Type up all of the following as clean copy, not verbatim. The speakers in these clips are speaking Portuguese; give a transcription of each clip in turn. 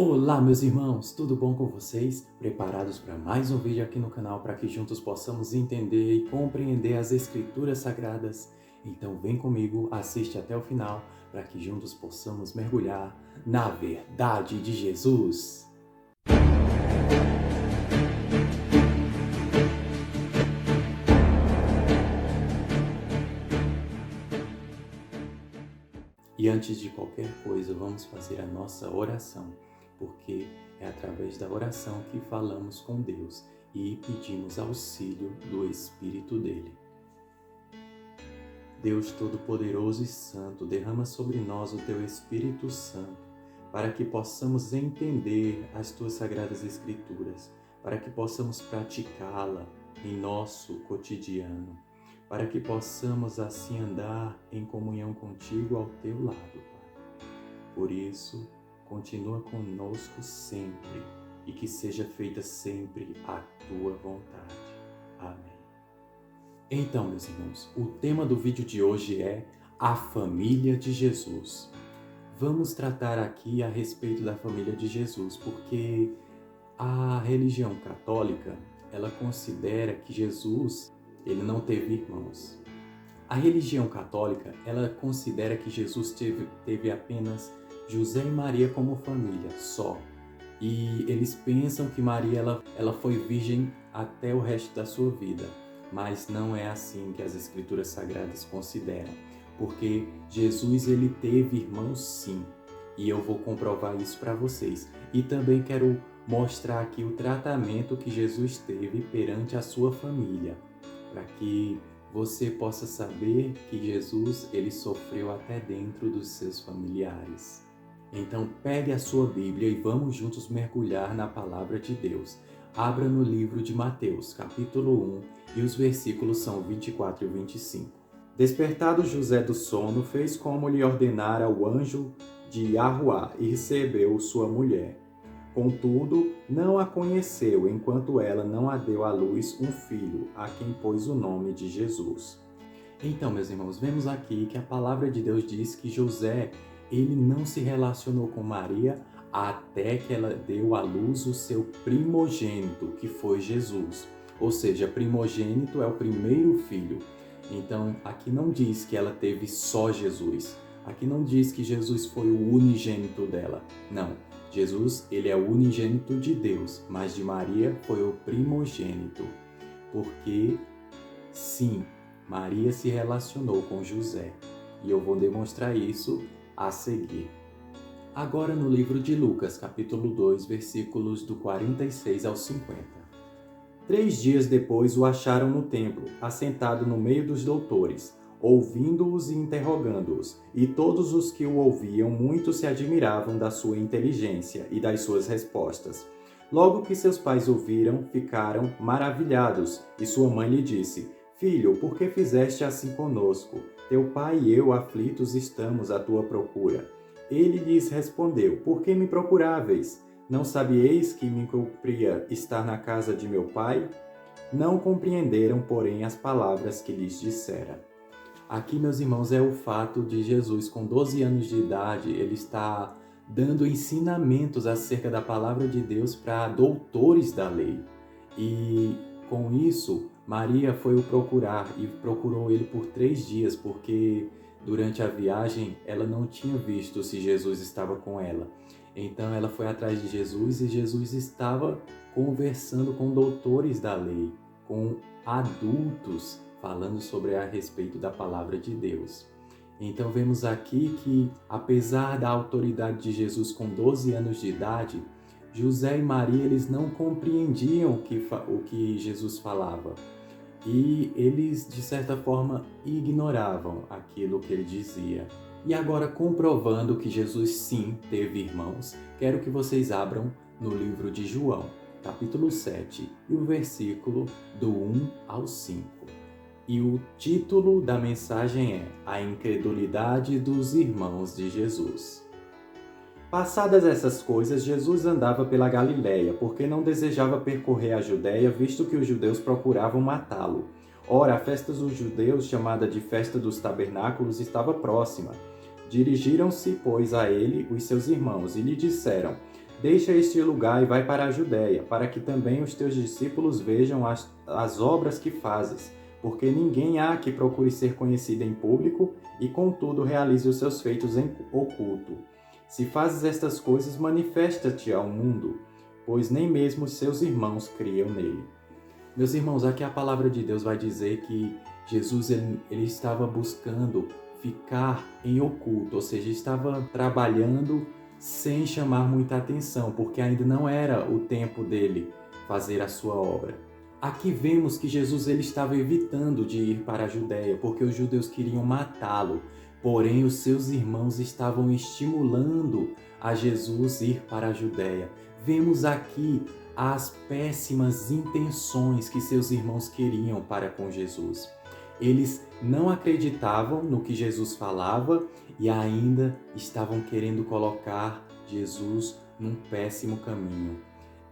Olá, meus irmãos, tudo bom com vocês? Preparados para mais um vídeo aqui no canal para que juntos possamos entender e compreender as Escrituras Sagradas? Então vem comigo, assiste até o final para que juntos possamos mergulhar na verdade de Jesus. E antes de qualquer coisa, vamos fazer a nossa oração, porque é através da oração que falamos com Deus e pedimos auxílio do Espírito dele. Deus Todo-Poderoso e Santo, derrama sobre nós o Teu Espírito Santo, para que possamos entender as Tuas Sagradas Escrituras, para que possamos praticá-la em nosso cotidiano, para que possamos assim andar em comunhão contigo ao Teu lado, Pai. Por isso, continua conosco sempre e que seja feita sempre a Tua vontade. Amém. Então, meus irmãos, o tema do vídeo de hoje é a família de Jesus. Vamos tratar aqui a respeito da família de Jesus, porque a religião católica, ela considera que Jesus, ele não teve irmãos. A religião católica, ela considera que Jesus teve apenas José e Maria como família, só. E eles pensam que Maria ela foi virgem até o resto da sua vida. Mas não é assim que as Escrituras Sagradas consideram, porque Jesus ele teve irmãos sim, e eu vou comprovar isso para vocês. E também quero mostrar aqui o tratamento que Jesus teve perante a sua família, para que você possa saber que Jesus ele sofreu até dentro dos seus familiares. Então pegue a sua Bíblia e vamos juntos mergulhar na Palavra de Deus. Abra no livro de Mateus, capítulo 1, e os versículos são 24 e 25. Despertado José do sono, fez como lhe ordenara o anjo de Yahuá e recebeu sua mulher. Contudo, não a conheceu, enquanto ela não a deu à luz um filho, a quem pôs o nome de Jesus. Então, meus irmãos, vemos aqui que a palavra de Deus diz que José, ele não se relacionou com Maria até que ela deu à luz o seu primogênito, que foi Jesus. Ou seja, primogênito é o primeiro filho. Então, aqui não diz que ela teve só Jesus. Aqui não diz que Jesus foi o unigênito dela. Não. Jesus, ele é o unigênito de Deus, mas de Maria foi o primogênito. Porque, sim, Maria se relacionou com José. E eu vou demonstrar isso a seguir. Agora no livro de Lucas, capítulo 2, versículos do 46 ao 50. 3 dias depois o acharam no templo, assentado no meio dos doutores, ouvindo-os e interrogando-os, e todos os que o ouviam muito se admiravam da sua inteligência e das suas respostas. Logo que seus pais ouviram, ficaram maravilhados, e sua mãe lhe disse: Filho, por que fizeste assim conosco? Teu pai e eu aflitos estamos à tua procura. Ele lhes respondeu: Por que me procuráveis? Não sabieis que me cumpria estar na casa de meu pai? Não compreenderam, porém, as palavras que lhes dissera. Aqui, meus irmãos, é o fato de Jesus, com 12 anos de idade, ele está dando ensinamentos acerca da palavra de Deus para doutores da lei. E com isso, Maria foi o procurar e procurou ele por 3 dias, porque durante a viagem ela não tinha visto se Jesus estava com ela. Então ela foi atrás de Jesus e Jesus estava conversando com doutores da lei, com adultos, falando sobre a respeito da palavra de Deus. Então vemos aqui que, apesar da autoridade de Jesus com 12 anos de idade, José e Maria eles não compreendiam o que Jesus falava. E eles, de certa forma, ignoravam aquilo que ele dizia. E agora, comprovando que Jesus sim teve irmãos, quero que vocês abram no livro de João, capítulo 7, e o versículo do 1 ao 5. E o título da mensagem é A Incredulidade dos Irmãos de Jesus. Passadas essas coisas, Jesus andava pela Galiléia, porque não desejava percorrer a Judéia, visto que os judeus procuravam matá-lo. Ora, a festa dos judeus, chamada de Festa dos Tabernáculos, estava próxima. Dirigiram-se, pois, a ele os seus irmãos e lhe disseram: Deixa este lugar e vai para a Judéia, para que também os teus discípulos vejam as obras que fazes, porque ninguém há que procure ser conhecido em público e, contudo, realize os seus feitos em oculto. Se fazes estas coisas, manifesta-te ao mundo, pois nem mesmo os seus irmãos criam nele. Meus irmãos, aqui a palavra de Deus vai dizer que Jesus ele estava buscando ficar em oculto, ou seja, estava trabalhando sem chamar muita atenção, porque ainda não era o tempo dele fazer a sua obra. Aqui vemos que Jesus ele estava evitando de ir para a Judéia, porque os judeus queriam matá-lo, porém os seus irmãos estavam estimulando a Jesus ir para a Judéia. Vemos aqui as péssimas intenções que seus irmãos queriam para com Jesus. Eles não acreditavam no que Jesus falava e ainda estavam querendo colocar Jesus num péssimo caminho.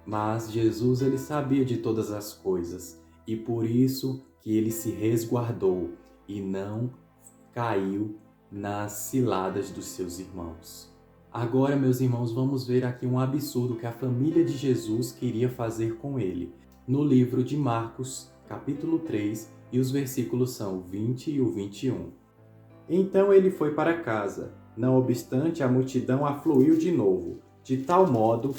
Mas Jesus ele sabia de todas as coisas e por isso que ele se resguardou e não caiu nas ciladas dos seus irmãos. Agora, meus irmãos, vamos ver aqui um absurdo que a família de Jesus queria fazer com ele. No livro de Marcos, capítulo 3, e os versículos são o 20 e o 21. Então ele foi para casa. Não obstante, a multidão afluiu de novo, de tal modo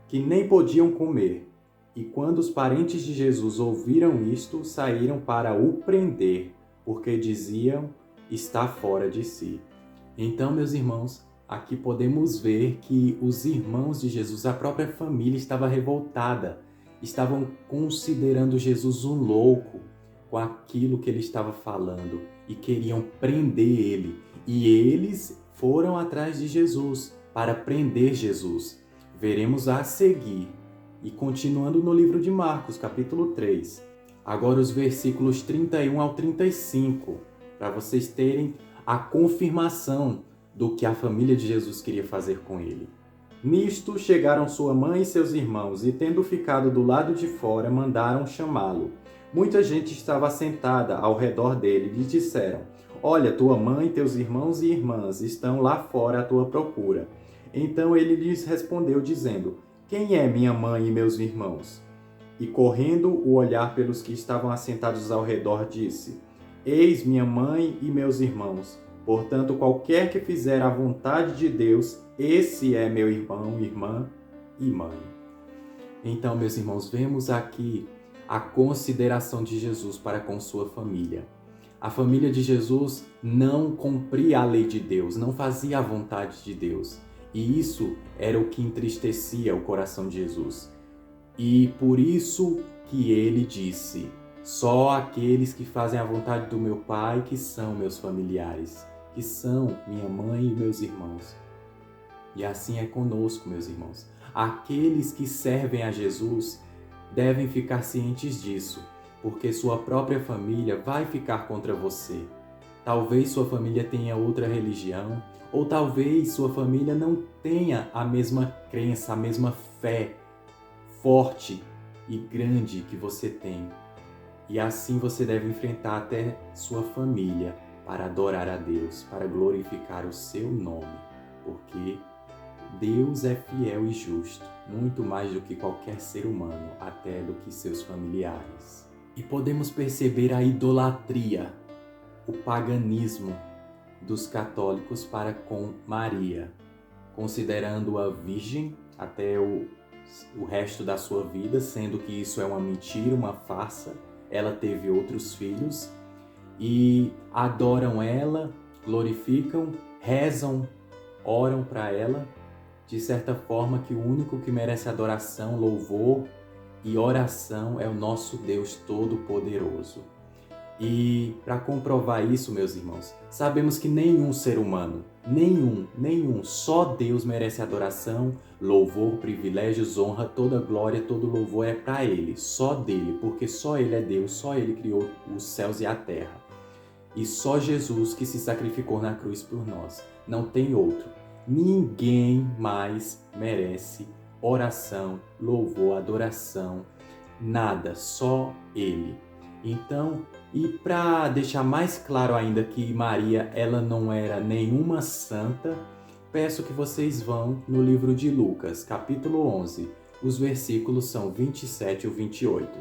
que nem podiam comer. E quando os parentes de Jesus ouviram isto, saíram para o prender, porque diziam, está fora de si. Então, meus irmãos, aqui podemos ver que os irmãos de Jesus, a própria família estava revoltada, estavam considerando Jesus um louco com aquilo que ele estava falando e queriam prender ele. E eles foram atrás de Jesus para prender Jesus. Veremos a seguir. E continuando no livro de Marcos, capítulo 3, agora os versículos 31 ao 35, para vocês terem a confirmação do que a família de Jesus queria fazer com ele. Nisto chegaram sua mãe e seus irmãos, e tendo ficado do lado de fora, mandaram chamá-lo. Muita gente estava assentada ao redor dele e lhe disseram, olha, tua mãe, teus irmãos e irmãs estão lá fora à tua procura. Então ele lhes respondeu, dizendo, quem é minha mãe e meus irmãos? E correndo o olhar pelos que estavam assentados ao redor, disse, eis minha mãe e meus irmãos. Portanto, qualquer que fizer a vontade de Deus, esse é meu irmão, irmã e mãe. Então, meus irmãos, vemos aqui a consideração de Jesus para com sua família. A família de Jesus não cumpria a lei de Deus, não fazia a vontade de Deus. E isso era o que entristecia o coração de Jesus. E por isso que ele disse, só aqueles que fazem a vontade do meu Pai que são meus familiares, que são minha mãe e meus irmãos. E assim é conosco, meus irmãos. Aqueles que servem a Jesus devem ficar cientes disso, porque sua própria família vai ficar contra você. Talvez sua família tenha outra religião, ou talvez sua família não tenha a mesma crença, a mesma fé forte e grande que você tem. E assim você deve enfrentar até sua família para adorar a Deus, para glorificar o seu nome, porque Deus é fiel e justo, muito mais do que qualquer ser humano, até do que seus familiares. E podemos perceber a idolatria, o paganismo dos católicos para com Maria, considerando-a virgem até o resto da sua vida, sendo que isso é uma mentira, uma farsa. Ela teve outros filhos e adoram ela, glorificam, rezam, oram para ela, de certa forma que o único que merece adoração, louvor e oração é o nosso Deus Todo-Poderoso. E para comprovar isso, meus irmãos, sabemos que nenhum ser humano, nenhum, só Deus merece adoração, louvor, privilégios, honra, toda glória, todo louvor é para Ele, só dele, porque só Ele é Deus, só Ele criou os céus e a terra. E só Jesus que se sacrificou na cruz por nós, não tem outro. Ninguém mais merece oração, louvor, adoração, nada, só Ele. Então, e para deixar mais claro ainda que Maria ela não era nenhuma santa, peço que vocês vão no livro de Lucas, capítulo 11. Os versículos são 27 e 28.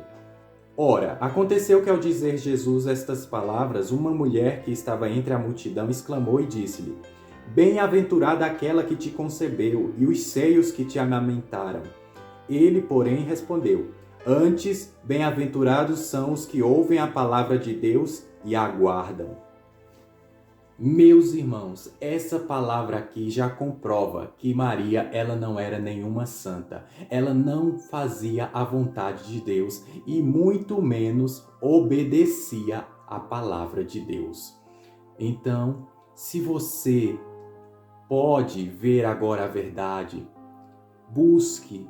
Ora, aconteceu que ao dizer Jesus estas palavras, uma mulher que estava entre a multidão exclamou e disse-lhe: Bem-aventurada aquela que te concebeu e os seios que te amamentaram. Ele, porém, respondeu: Antes, bem-aventurados são os que ouvem a palavra de Deus e a guardam. Meus irmãos, essa palavra aqui já comprova que Maria, ela não era nenhuma santa. Ela não fazia a vontade de Deus e muito menos obedecia à palavra de Deus. Então, se você pode ver agora a verdade, busque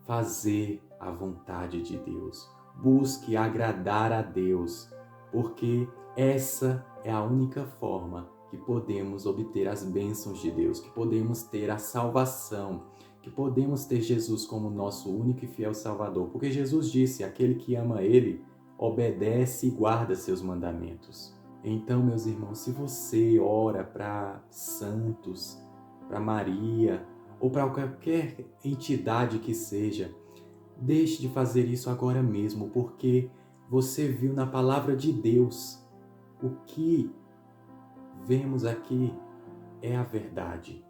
fazer a vontade de Deus. Busque agradar a Deus, porque essa é a única forma que podemos obter as bênçãos de Deus, que podemos ter a salvação, que podemos ter Jesus como nosso único e fiel Salvador. Porque Jesus disse, aquele que ama Ele, obedece e guarda seus mandamentos. Então, meus irmãos, se você ora para santos, para Maria, ou para qualquer entidade que seja, deixe de fazer isso agora mesmo, porque você viu na palavra de Deus. O que vemos aqui é a verdade.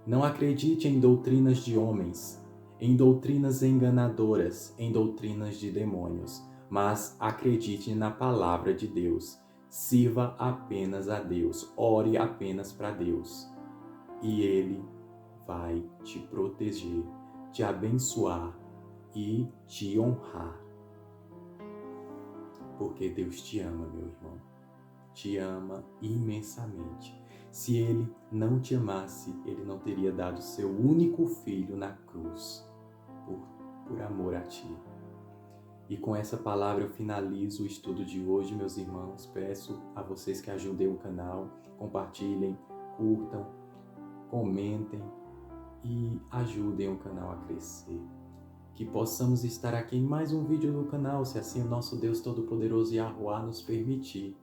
Não acredite em doutrinas de homens, em doutrinas enganadoras, em doutrinas de demônios, mas acredite na palavra de Deus. Sirva apenas a Deus, ore apenas para Deus. E Ele vai te proteger, te abençoar e te honrar. Porque Deus te ama, meu irmão. Te ama imensamente. Se Ele não te amasse, Ele não teria dado seu único filho na cruz por amor a ti. E com essa palavra eu finalizo o estudo de hoje, meus irmãos. Peço a vocês que ajudem o canal, compartilhem, curtam, comentem e ajudem o canal a crescer. Que possamos estar aqui em mais um vídeo no canal, se assim o nosso Deus Todo-Poderoso Yahuwá nos permitir.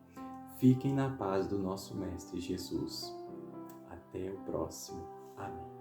Fiquem na paz do nosso Mestre Jesus. Até o próximo. Amém.